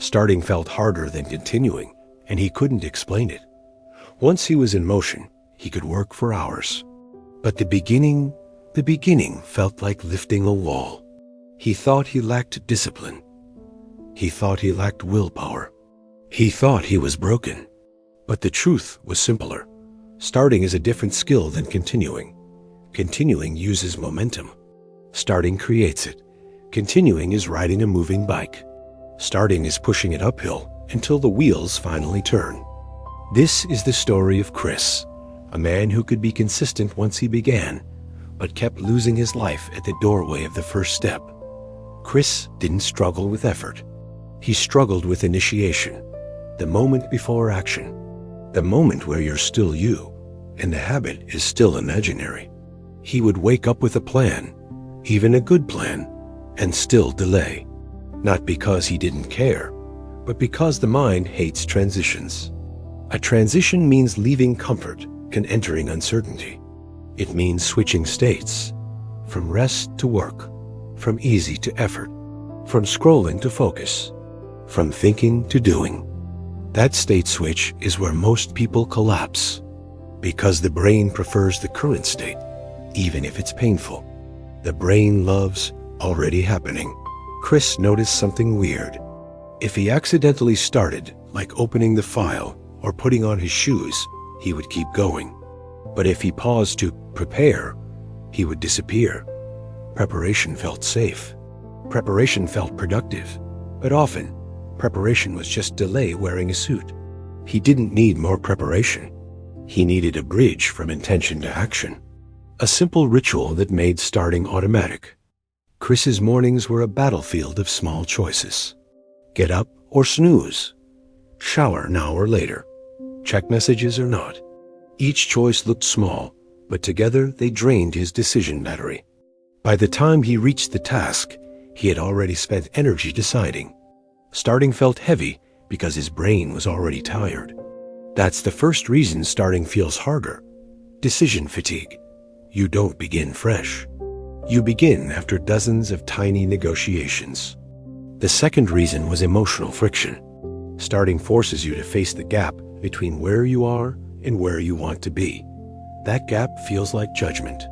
Starting felt harder than continuing, and he couldn't explain it. Once he was in motion, he could work for hours. But the beginning felt like lifting a wall. He thought he lacked discipline. He thought he lacked willpower. He thought he was broken. But the truth was simpler. Starting is a different skill than continuing. Continuing uses momentum. Starting creates it. Continuing is riding a moving bike. Starting is pushing it uphill until the wheels finally turn. This is the story of Chris, a man who could be consistent once he began, but kept losing his life at the doorway of the first step. Chris didn't struggle with effort. He struggled with initiation, the moment before action, the moment where you're still you, and the habit is still imaginary. He would wake up with a plan, even a good plan, and still delay. Not because he didn't care, but because the mind hates transitions. A transition means leaving comfort and entering uncertainty. It means switching states, from rest to work, from easy to effort, from scrolling to focus, from thinking to doing. That state switch is where most people collapse, because the brain prefers the current state, even if it's painful. The brain loves already happening. Chris noticed something weird. If he accidentally started, like opening the file or putting on his shoes, he would keep going. But if he paused to prepare, he would disappear. Preparation felt safe. Preparation felt productive. But often, preparation was just delay wearing a suit. He didn't need more preparation. He needed a bridge from intention to action. A simple ritual that made starting automatic. Chris's mornings were a battlefield of small choices. Get up or snooze. Shower now or later. Check messages or not. Each choice looked small, but together they drained his decision battery. By the time he reached the task, he had already spent energy deciding. Starting felt heavy because his brain was already tired. That's the first reason starting feels harder. Decision fatigue. You don't begin fresh. You begin after dozens of tiny negotiations. The second reason was emotional friction. Starting forces you to face the gap between where you are and where you want to be. That gap feels like judgment.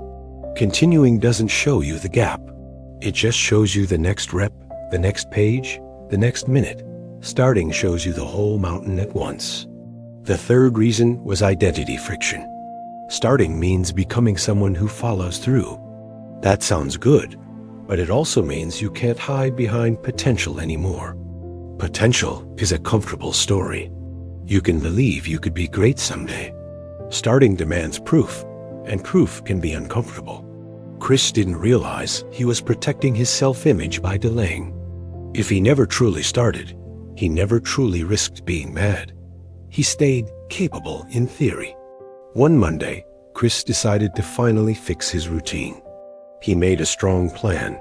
Continuing doesn't show you the gap. It just shows you the next rep, the next page, the next minute. Starting shows you the whole mountain at once. The third reason was identity friction. Starting means becoming someone who follows through. That sounds good, but it also means you can't hide behind potential anymore. Potential is a comfortable story. You can believe you could be great someday. Starting demands proof, and proof can be uncomfortable. Chris didn't realize he was protecting his self-image by delaying. If he never truly started, he never truly risked being mad. He stayed capable in theory. One Monday, Chris decided to finally fix his routine. He made a strong plan.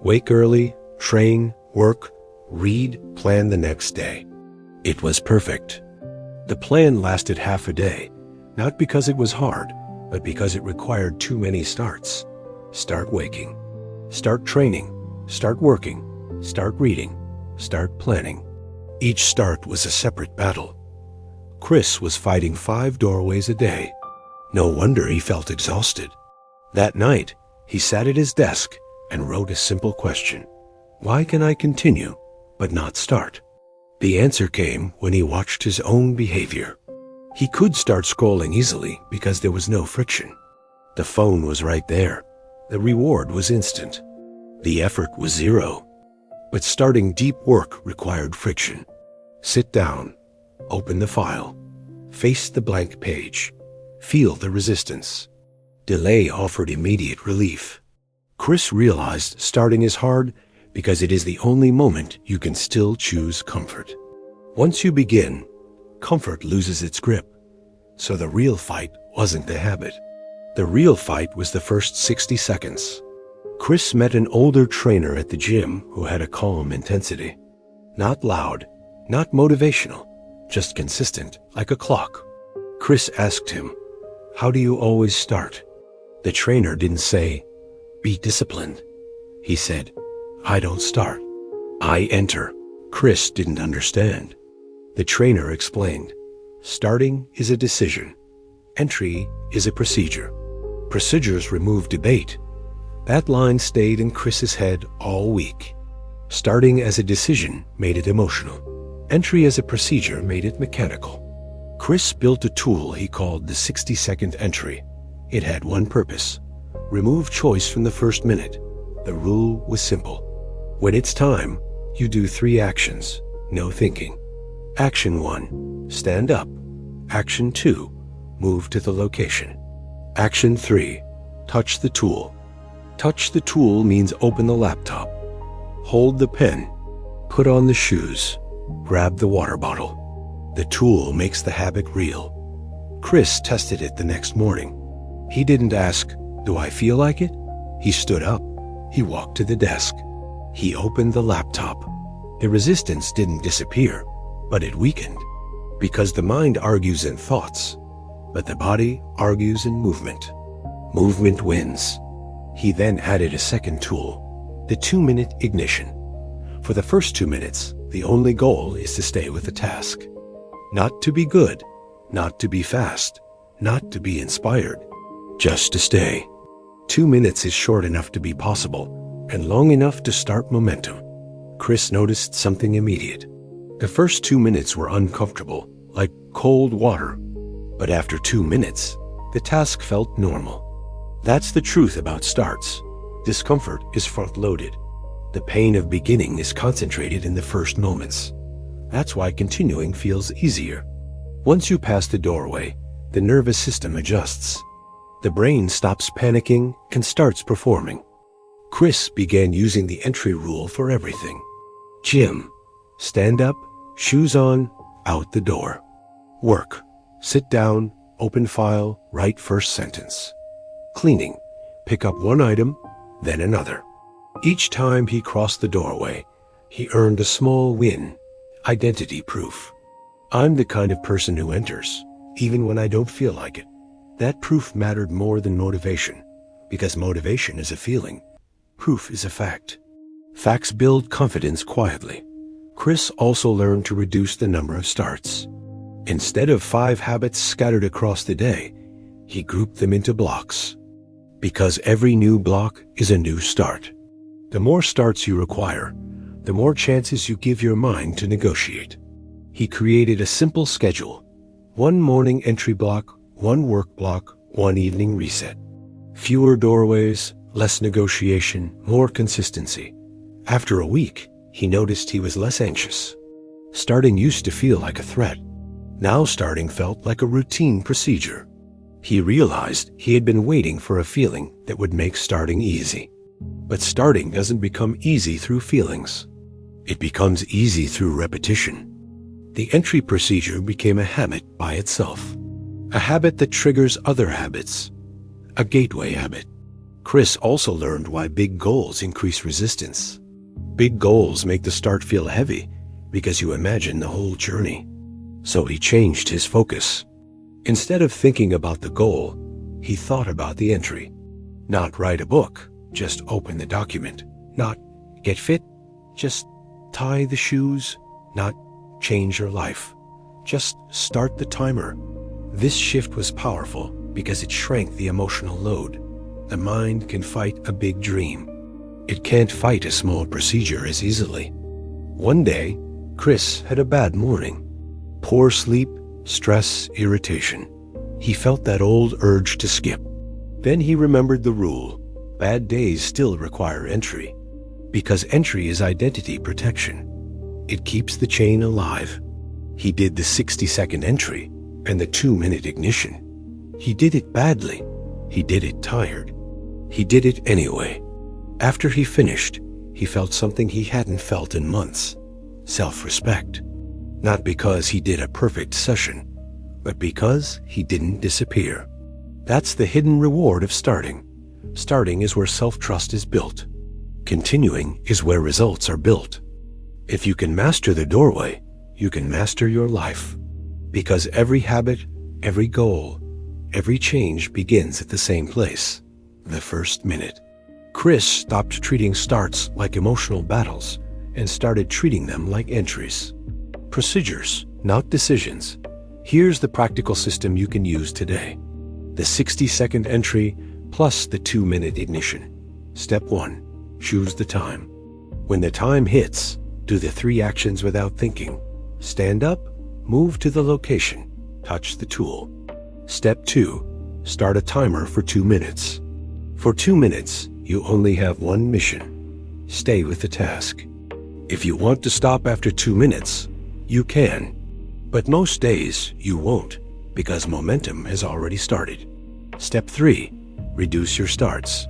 Wake early, train, work, read, plan the next day. It was perfect. The plan lasted half a day, not because it was hard, but because it required too many starts. Start waking. Start training. Start working. Start reading. Start planning. Each start was a separate battle. Chris was fighting 5 doorways a day. No wonder he felt exhausted. That night, he sat at his desk and wrote a simple question. Why can I continue, but not start? The answer came when he watched his own behavior. He could start scrolling easily because there was no friction. The phone was right there. The reward was instant. The effort was zero. But starting deep work required friction. Sit down, open the file, face the blank page, feel the resistance. Delay offered immediate relief. Chris realized starting is hard because it is the only moment you can still choose comfort. Once you begin, comfort loses its grip. So the real fight wasn't the habit. The real fight was the first 60 seconds. Chris met an older trainer at the gym who had a calm intensity. Not loud, not motivational, just consistent, like a clock. Chris asked him, "How do you always start?" The trainer didn't say, "Be disciplined." He said, "I don't start. I enter." Chris didn't understand. The trainer explained, starting is a decision. Entry is a procedure. Procedures remove debate. That line stayed in Chris's head all week. Starting as a decision made it emotional. Entry as a procedure made it mechanical. Chris built a tool he called the 60-second entry. It had one purpose: remove choice from the first minute. The rule was simple. When it's time, you do 3 actions, no thinking. Action 1, stand up. Action 2, move to the location. Action 3, touch the tool. Touch the tool means open the laptop. Hold the pen. Put on the shoes. Grab the water bottle. The tool makes the habit real. Chris tested it the next morning. He didn't ask, "Do I feel like it?" He stood up. He walked to the desk. He opened the laptop. The resistance didn't disappear, but it weakened. Because the mind argues in thoughts, but the body argues in movement. Movement wins. He then added a second tool, the 2-minute ignition. For the first 2 minutes, the only goal is to stay with the task. Not to be good, not to be fast, not to be inspired, just to stay. 2 minutes is short enough to be possible and long enough to start momentum. Chris noticed something immediate. The first 2 minutes were uncomfortable, like cold water. But after 2 minutes, the task felt normal. That's the truth about starts. Discomfort is front-loaded. The pain of beginning is concentrated in the first moments. That's why continuing feels easier. Once you pass the doorway, the nervous system adjusts. The brain stops panicking and starts performing. Chris began using the entry rule for everything. Gym, stand up, shoes on, out the door. Work, sit down, open file, write first sentence. Cleaning, pick up one item, then another. Each time he crossed the doorway, he earned a small win, identity proof. I'm the kind of person who enters, even when I don't feel like it. That proof mattered more than motivation, because motivation is a feeling. Proof is a fact. Facts build confidence quietly. Chris also learned to reduce the number of starts. Instead of 5 habits scattered across the day, he grouped them into blocks. Because every new block is a new start. The more starts you require, the more chances you give your mind to negotiate. He created a simple schedule: 1 morning entry block, 1 work block, 1 evening reset. Fewer doorways, less negotiation, more consistency. After a week, he noticed he was less anxious. Starting used to feel like a threat. Now starting felt like a routine procedure. He realized he had been waiting for a feeling that would make starting easy. But starting doesn't become easy through feelings. It becomes easy through repetition. The entry procedure became a habit by itself. A habit that triggers other habits. A gateway habit. Chris also learned why big goals increase resistance. Big goals make the start feel heavy because you imagine the whole journey. So he changed his focus. Instead of thinking about the goal, he thought about the entry. Not write a book, just open the document. Not get fit, just tie the shoes. Not change your life, just start the timer. This shift was powerful because it shrank the emotional load. The mind can fight a big dream. It can't fight a small procedure as easily. One day, Chris had a bad morning. Poor sleep, stress, irritation. He felt that old urge to skip. Then he remembered the rule: bad days still require entry. Because entry is identity protection. It keeps the chain alive. He did the 60-second entry and the 2-minute ignition. He did it badly. He did it tired. He did it anyway. After he finished, he felt something he hadn't felt in months: self-respect. Not because he did a perfect session, but because he didn't disappear. That's the hidden reward of starting. Starting is where self-trust is built. Continuing is where results are built. If you can master the doorway, you can master your life. Because every habit, every goal, every change begins at the same place: the first minute. Chris stopped treating starts like emotional battles and started treating them like entries. Procedures, not decisions. Here's the practical system you can use today. The 60-second entry plus the 2-minute ignition. Step 1. Choose the time. When the time hits, do the 3 actions without thinking. Stand up, move to the location, touch the tool. Step 2. Start a timer for 2 minutes. For 2 minutes, you only have one mission. Stay with the task. If you want to stop after 2 minutes, you can. But most days, you won't, because momentum has already started. Step 3. Reduce your starts.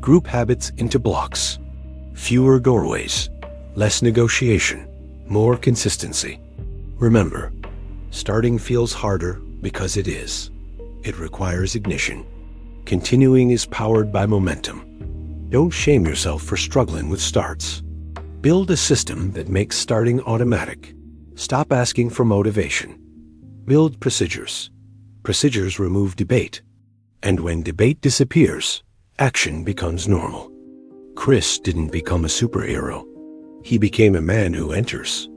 Group habits into blocks. Fewer doorways, less negotiation, more consistency. Remember, starting feels harder because it is. It requires ignition. Continuing is powered by momentum. Don't shame yourself for struggling with starts. Build a system that makes starting automatic. Stop asking for motivation. Build procedures. Procedures remove debate. And when debate disappears, action becomes normal. Chris didn't become a superhero. He became a man who enters.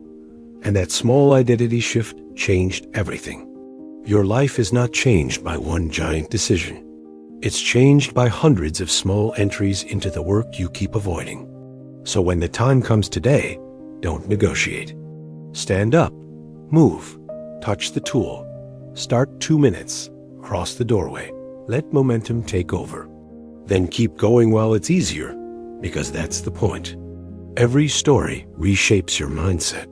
And that small identity shift changed everything. Your life is not changed by one giant decision. It's changed by hundreds of small entries into the work you keep avoiding. So when the time comes today, don't negotiate. Stand up, move, touch the tool. Start 2 minutes, cross the doorway. Let momentum take over. Then keep going while it's easier, because that's the point. Every story reshapes your mindset.